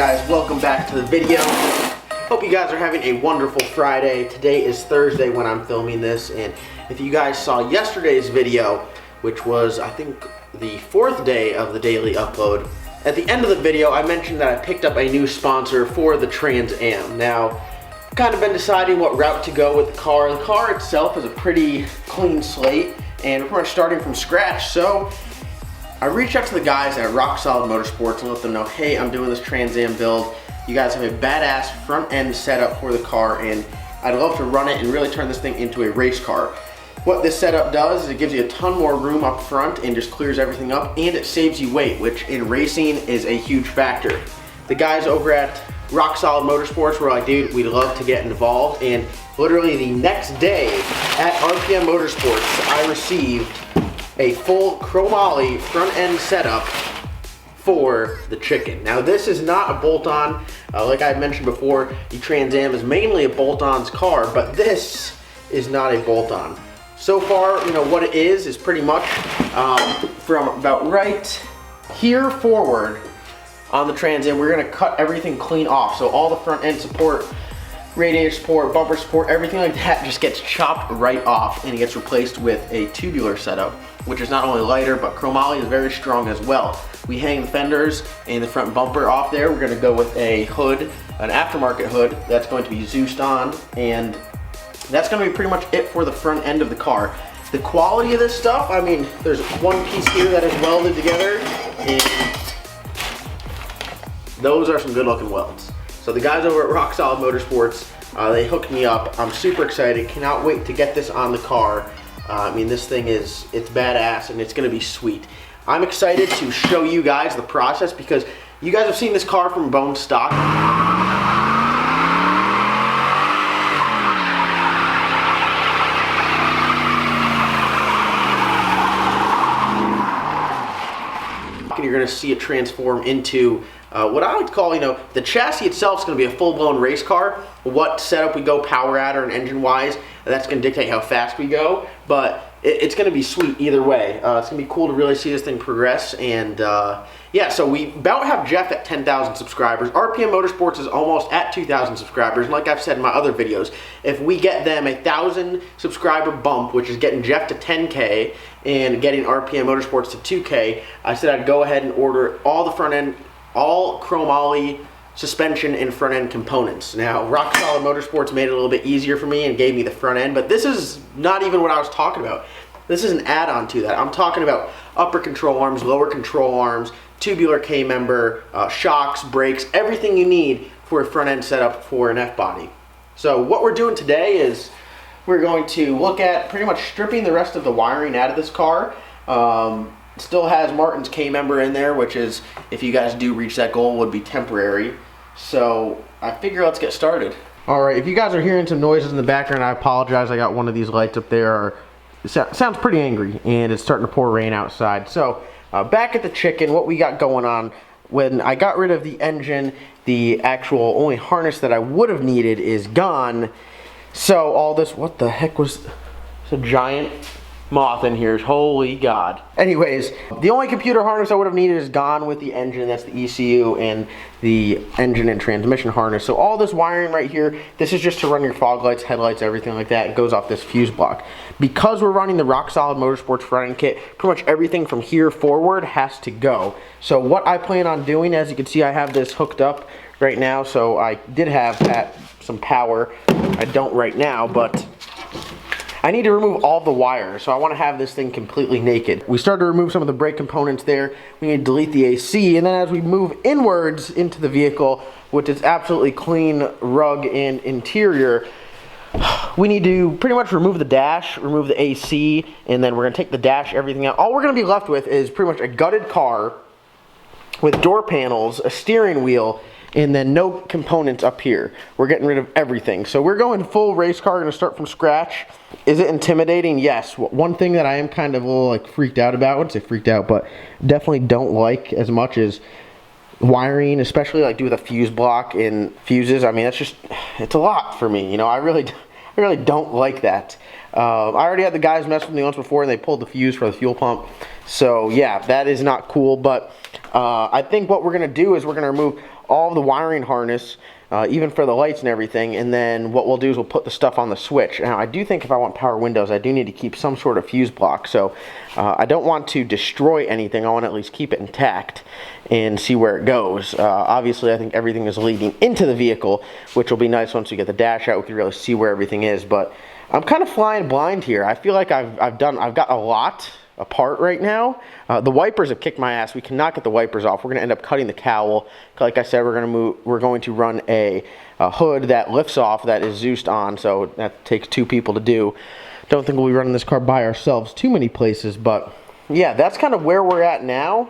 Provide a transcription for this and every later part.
guys, welcome back to the video. Hope you guys are having a wonderful Friday. Today is Thursday when I'm filming this, and if you guys saw yesterday's video, which was I think the 4th day of the daily upload, at the end of the video I mentioned that I picked up a new sponsor for the Trans Am. Now, I've kind of been deciding what route to go with the car. The car itself is a pretty clean slate, and we're pretty much starting from scratch, so I reached out to the guys at Rock Solid Motorsports and let them know, hey, I'm doing this Trans Am build. You guys have a badass front end setup for the car, and I'd love to run it and really turn this thing into a race car. What this setup does is it gives you a ton more room up front and just clears everything up, and it saves you weight, which in racing is a huge factor. The guys over at Rock Solid Motorsports were like, dude, we'd love to get involved, and literally the next day at RPM Motorsports, I received a full chromoly front end setup for the Chicken. Now this is not a bolt-on. Like I mentioned before, the Trans Am is mainly a bolt-ons car, but this is not a bolt-on. So far, you know, what it is pretty much from about right here forward on the Trans Am, we're gonna cut everything clean off. So all the front end support, radiator support, bumper support, everything like that just gets chopped right off and it gets replaced with a tubular setup, which is not only lighter, but chromoly is very strong as well. We hang the fenders and the front bumper off there. We're gonna go with a hood, an aftermarket hood that's going to be Zeused on, and that's gonna be pretty much it for the front end of the car. The quality of this stuff, I mean, there's one piece here that is welded together, and those are some good looking welds. So the guys over at Rock Solid Motorsports, they hooked me up. I'm super excited, cannot wait to get this on the car. I mean, this thing it's badass and it's gonna be sweet. I'm excited to show you guys the process because you guys have seen this car from bone stock. You're gonna see it transform into what I would call, you know, the chassis itself is going to be a full-blown race car. What setup we go power at or engine-wise, that's going to dictate how fast we go. But it's going to be sweet either way. It's going to be cool to really see this thing progress. And yeah, so we about have Jeff at 10,000 subscribers. RPM Motorsports is almost at 2,000 subscribers. And like I've said in my other videos, if we get them a 1,000 subscriber bump, which is getting Jeff to 10K and getting RPM Motorsports to 2K, I said I'd go ahead and order all the front end, all chromoly suspension and front end components. Now, Rock Solid Motorsports made it a little bit easier for me and gave me the front end, but this is not even what I was talking about. This is an add-on to that. I'm talking about upper control arms, lower control arms, tubular K-member, shocks, brakes, everything you need for a front end setup for an F-body. So what we're doing today is we're going to look at pretty much stripping the rest of the wiring out of this car. Still has Martin's K-member in there, which is, if you guys do reach that goal, would be temporary. So I figure let's get started. All right, if you guys are hearing some noises in the background, I apologize. I got one of these lights up there. It sounds pretty angry, and it's starting to pour rain outside. So back at the Chicken, what we got going on, when I got rid of the engine, the actual only harness that I would have needed is gone. So all this, what the heck was, it's a giant moth in here, holy God. Anyways, the only computer harness I would have needed is gone with the engine. That's the ECU and the engine and transmission harness. So all this wiring right here, this is just to run your fog lights, headlights, everything like that. It goes off this fuse block. Because we're running the Rock Solid Motorsports front end kit, pretty much everything from here forward has to go. So what I plan on doing, as you can see, I have this hooked up right now. So I did have some power. I don't right now, but I need to remove all the wires, so I want to have this thing completely naked. We started to remove some of the brake components there. We need to delete the AC, and then as we move inwards into the vehicle, which is absolutely clean rug and interior, we need to pretty much remove the dash, remove the AC, and then we're going to take the dash, everything out. All we're going to be left with is pretty much a gutted car with door panels, a steering wheel, and then no components up here. We're getting rid of everything. So we're going full race car, gonna start from scratch. Is it intimidating? Yes. One thing that I am kind of a little like freaked out about, I wouldn't say freaked out, but definitely don't like as much as wiring, especially like do with a fuse block and fuses. I mean, it's a lot for me. You know, I really don't like that. I already had the guys mess with me once before and they pulled the fuse for the fuel pump. So yeah, that is not cool, but I think what we're gonna do is we're gonna remove all of the wiring harness, even for the lights and everything, and then what we'll do is we'll put the stuff on the switch. Now, I do think if I want power windows, I do need to keep some sort of fuse block, so I don't want to destroy anything. I want to at least keep it intact and see where it goes. Obviously, I think everything is leading into the vehicle, which will be nice once we get the dash out. We can really see where everything is, but I'm kind of flying blind here. I feel like I've got a lot apart right now. The wipers have kicked my ass. We cannot get the wipers off. We're going to end up cutting the cowl. Like I said, we're going to run a hood that lifts off that is Zeused on, so that takes 2 people to do. Don't think we'll be running this car by ourselves too many places, but yeah, that's kind of where we're at now.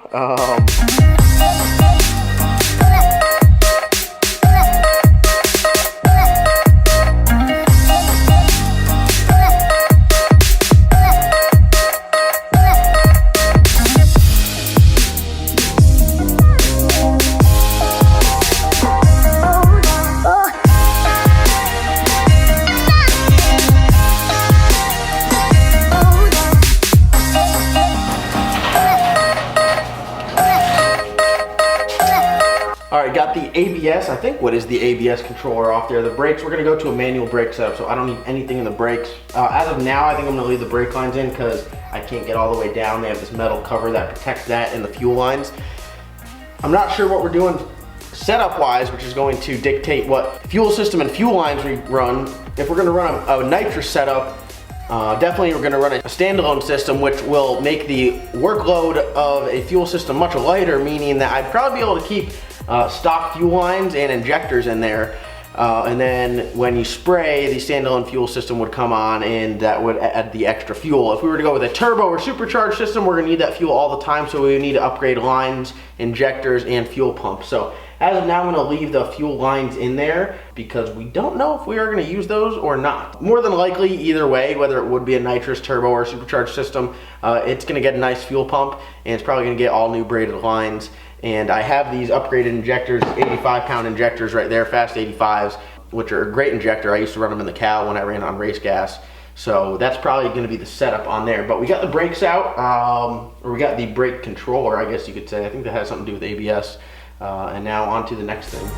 Got the ABS, I think what is the ABS controller off there. The brakes, we're gonna go to a manual brake setup, so I don't need anything in the brakes. As of now, I think I'm gonna leave the brake lines in because I can't get all the way down. They have this metal cover that protects that and the fuel lines. I'm not sure what we're doing setup wise, which is going to dictate what fuel system and fuel lines we run. If we're gonna run a nitrous setup, definitely we're going to run a standalone system, which will make the workload of a fuel system much lighter, meaning that I'd probably be able to keep stock fuel lines and injectors in there, and then when you spray, the standalone fuel system would come on and that would add the extra fuel. If we were to go with a turbo or supercharged system, we're going to need that fuel all the time, so we would need to upgrade lines, injectors, and fuel pumps. So as of now, I'm going to leave the fuel lines in there because we don't know if we are going to use those or not. More than likely, either way, whether it would be a nitrous, turbo, or supercharged system, it's going to get a nice fuel pump, and it's probably going to get all new braided lines. And I have these upgraded injectors, 85-pound injectors right there, Fast 85s, which are a great injector. I used to run them in the Cow when I ran on race gas. So that's probably going to be the setup on there. But we got the brakes out, or we got the brake controller, I guess you could say. I think that has something to do with ABS. And now on to the next thing.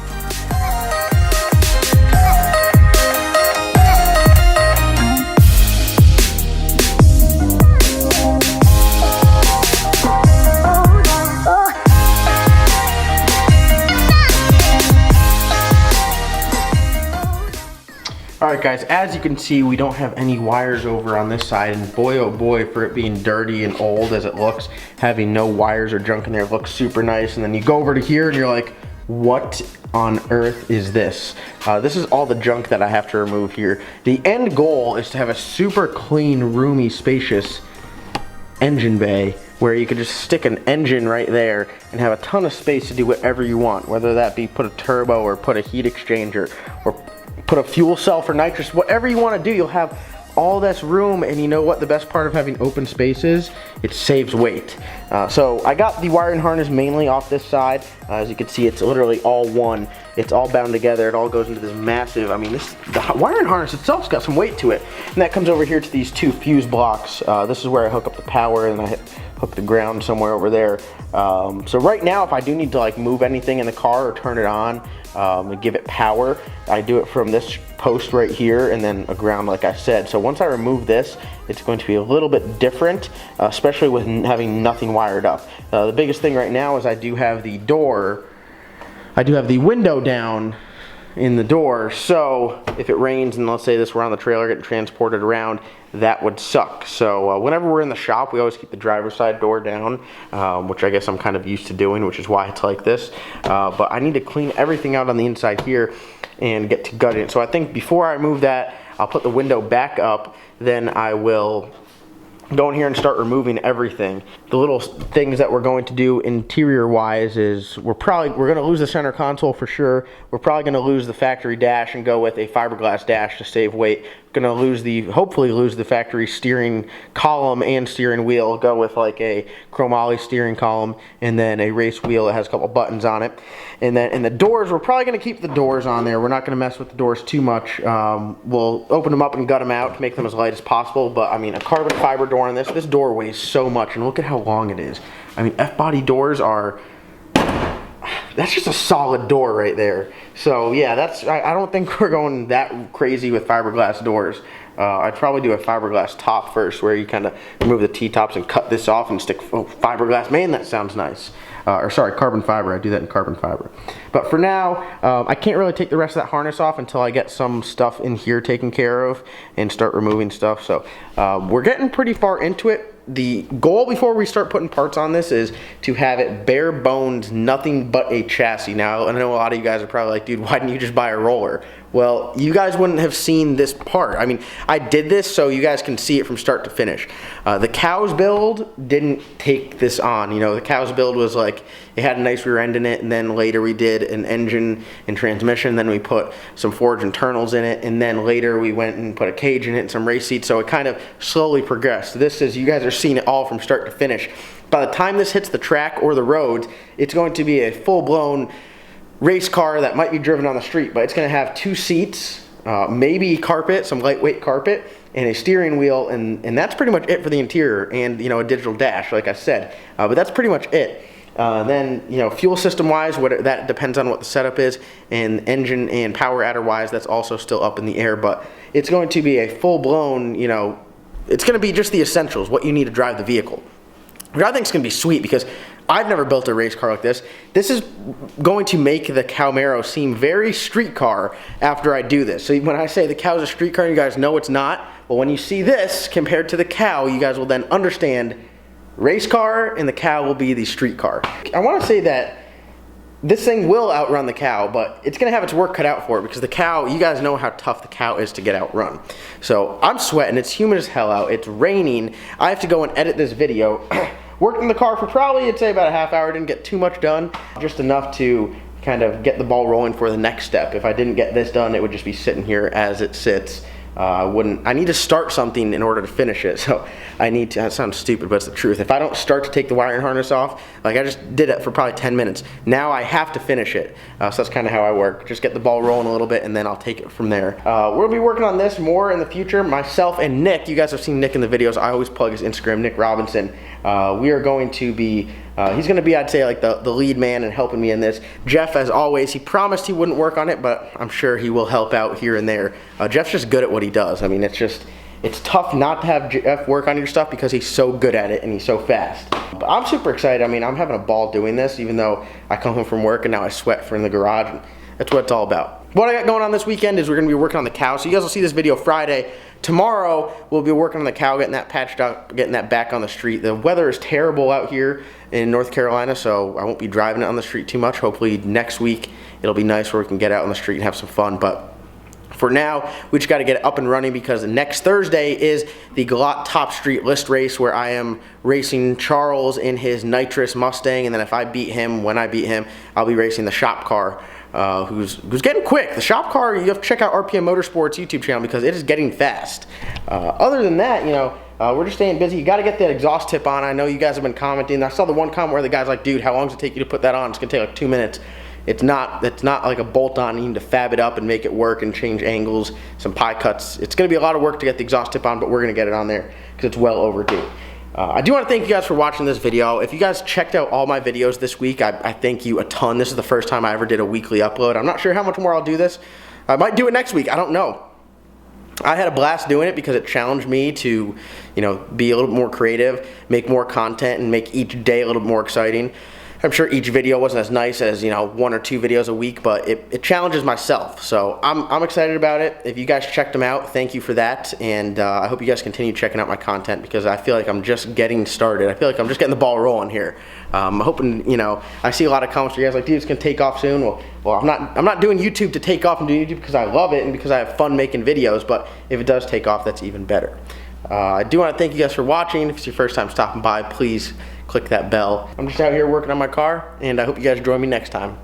Alright guys, as you can see, we don't have any wires over on this side, and boy oh boy, for it being dirty and old as it looks, having no wires or junk in there looks super nice. And then you go over to here and you're like, what on earth is this? This is all the junk that I have to remove here. The end goal is to have a super clean, roomy, spacious engine bay where you could just stick an engine right there and have a ton of space to do whatever you want, whether that be put a turbo or put a heat exchanger or put a fuel cell for nitrous, whatever you want to do, you'll have all this room. And you know what the best part of having open space is? It saves weight. So I got the wiring harness mainly off this side. As you can see, it's literally all one. It's all bound together. It all goes into this massive, I mean, the wiring harness itself's got some weight to it. And that comes over here to these 2 fuse blocks. This is where I hook up the power, and I hook the ground somewhere over there. So right now, if I do need to like move anything in the car or turn it on, and give it power, I do it from this post right here and then a ground, like I said. So once I remove this, it's going to be a little bit different, especially with having nothing wired up. The biggest thing right now is I do have the window down in the door, so if it rains and let's say we're on the trailer getting transported around, that would suck. So whenever we're in the shop, we always keep the driver's side door down, which I guess I'm kind of used to doing, which is why it's like this. But I need to clean everything out on the inside here and get to gut it. So I think before I move that, I'll put the window back up, then I will go in here and start removing everything. The little things that we're going to do interior wise is we're going to lose the center console for sure. We're probably going to lose the factory dash and go with a fiberglass dash to save weight. Going to hopefully lose the factory steering column and steering wheel, go with like a chromoly steering column and then a race wheel that has a couple buttons on it. And then in the doors, we're probably going to keep the doors on there. We're not going to mess with the doors too much. We'll open them up and gut them out to make them as light as possible. But I mean, a carbon fiber door on this door weighs so much, and look at how long it is. I mean, F-body doors are that's just a solid door right there. So yeah, I don't think we're going that crazy with fiberglass doors. I'd probably do a fiberglass top first, where you kind of remove the T-tops and cut this off and stick fiberglass. Man, that sounds nice. Or sorry, carbon fiber. I do that in carbon fiber. But for now, I can't really take the rest of that harness off until I get some stuff in here taken care of and start removing stuff. So we're getting pretty far into it. The goal before we start putting parts on this is to have it bare bones, nothing but a chassis. Now, I know a lot of you guys are probably like, dude, why didn't you just buy a roller? Well, you guys wouldn't have seen this part. I mean, I did this so you guys can see it from start to finish. The Cow's build didn't take this on. You know, the Cow's build was like, it had a nice rear end in it, and then later we did an engine and transmission, then we put some forged internals in it, and then later we went and put a cage in it and some race seats, so it kind of slowly progressed. This is, you guys are seeing it all from start to finish. By the time this hits the track or the roads, it's going to be a full-blown race car that might be driven on the street, but it's going to have 2 seats, maybe carpet, some lightweight carpet, and a steering wheel, and that's pretty much it for the interior, and you know, a digital dash, like I said. But that's pretty much it. Then, you know, fuel system wise, that depends on what the setup is, and engine and power adder wise, that's also still up in the air. But it's going to be a full blown, you know, it's going to be just the essentials, what you need to drive the vehicle, which I think is going to be sweet, because I've never built a race car like this. This is going to make the Cowmaro seem very street car after I do this. So when I say the Cow's a street car, you guys know it's not. But when you see this compared to the Cow, you guys will then understand race car and the Cow will be the street car. I want to say that this thing will outrun the Cow, but it's going to have its work cut out for it, because the Cow, you guys know how tough the Cow is to get outrun. So I'm sweating. It's humid as hell out. It's raining. I have to go and edit this video. Worked in the car for probably, I'd say, about a half hour. Didn't get too much done, just enough to kind of get the ball rolling for the next step. If I didn't get this done, it would just be sitting here as it sits. I need to start something in order to finish it. So I need to, that sounds stupid, but it's the truth. If I don't start to take the wiring harness off, like I just did it for probably 10 minutes. Now I have to finish it. So that's kind of how I work. Just get the ball rolling a little bit and then I'll take it from there. We'll be working on this more in the future. Myself and Nick, you guys have seen Nick in the videos. I always plug his Instagram, Nick Robinson. We are going to be, he's going to be, I'd say, like the lead man and helping me in this. Jeff, as always, he promised he wouldn't work on it, but I'm sure he will help out here and there. Jeff's just good at what he does. I mean, it's tough not to have Jeff work on your stuff because he's so good at it and he's so fast. But I'm super excited. I mean, I'm having a ball doing this, even though I come home from work and now I sweat from the garage. That's what it's all about. What I got going on this weekend is we're going to be working on the Cow. So you guys will see this video Friday. Tomorrow, we'll be working on the Cow, getting that patched up, getting that back on the street. The weather is terrible out here in North Carolina, so I won't be driving it on the street too much. Hopefully next week, it'll be nice where we can get out on the street and have some fun. But for now, we just got to get it up and running, because next Thursday is the Galot Top Street List race, where I am racing Charles in his nitrous Mustang, and then if I beat him, when I beat him, I'll be racing the shop car. Who's getting quick. The shop car, you have to check out RPM Motorsports YouTube channel, because it is getting fast. Other than that, you know, we're just staying busy. You got to get that exhaust tip on. I know you guys have been commenting. I saw the one comment where the guy's like, dude, how long does it take you to put that on? It's going to take like 2 minutes. It's not like a bolt-on. You need to fab it up and make it work and change angles, some pie cuts. It's going to be a lot of work to get the exhaust tip on, but we're going to get it on there because it's well overdue. I do want to thank you guys for watching this video. If you guys checked out all my videos this week, I thank you a ton. This is the first time I ever did a weekly upload. I'm not sure how much more I'll do this. I might do it next week. I don't know. I had a blast doing it because it challenged me to, you know, be a little more creative, make more content, and make each day a little more exciting. I'm sure each video wasn't as nice as, you know, 1 or 2 videos a week, but it challenges myself. So I'm excited about it. If you guys checked them out, thank you for that. And I hope you guys continue checking out my content, because I feel like I'm just getting started. I feel like I'm just getting the ball rolling here. I'm hoping, you know, I see a lot of comments where you guys are like, dude, it's gonna take off soon. Well, I'm not doing YouTube to take off. I'm doing YouTube because I love it and because I have fun making videos. But if it does take off, that's even better. I do want to thank you guys for watching. If it's your first time stopping by, please click that bell. I'm just out here working on my car, and I hope you guys join me next time.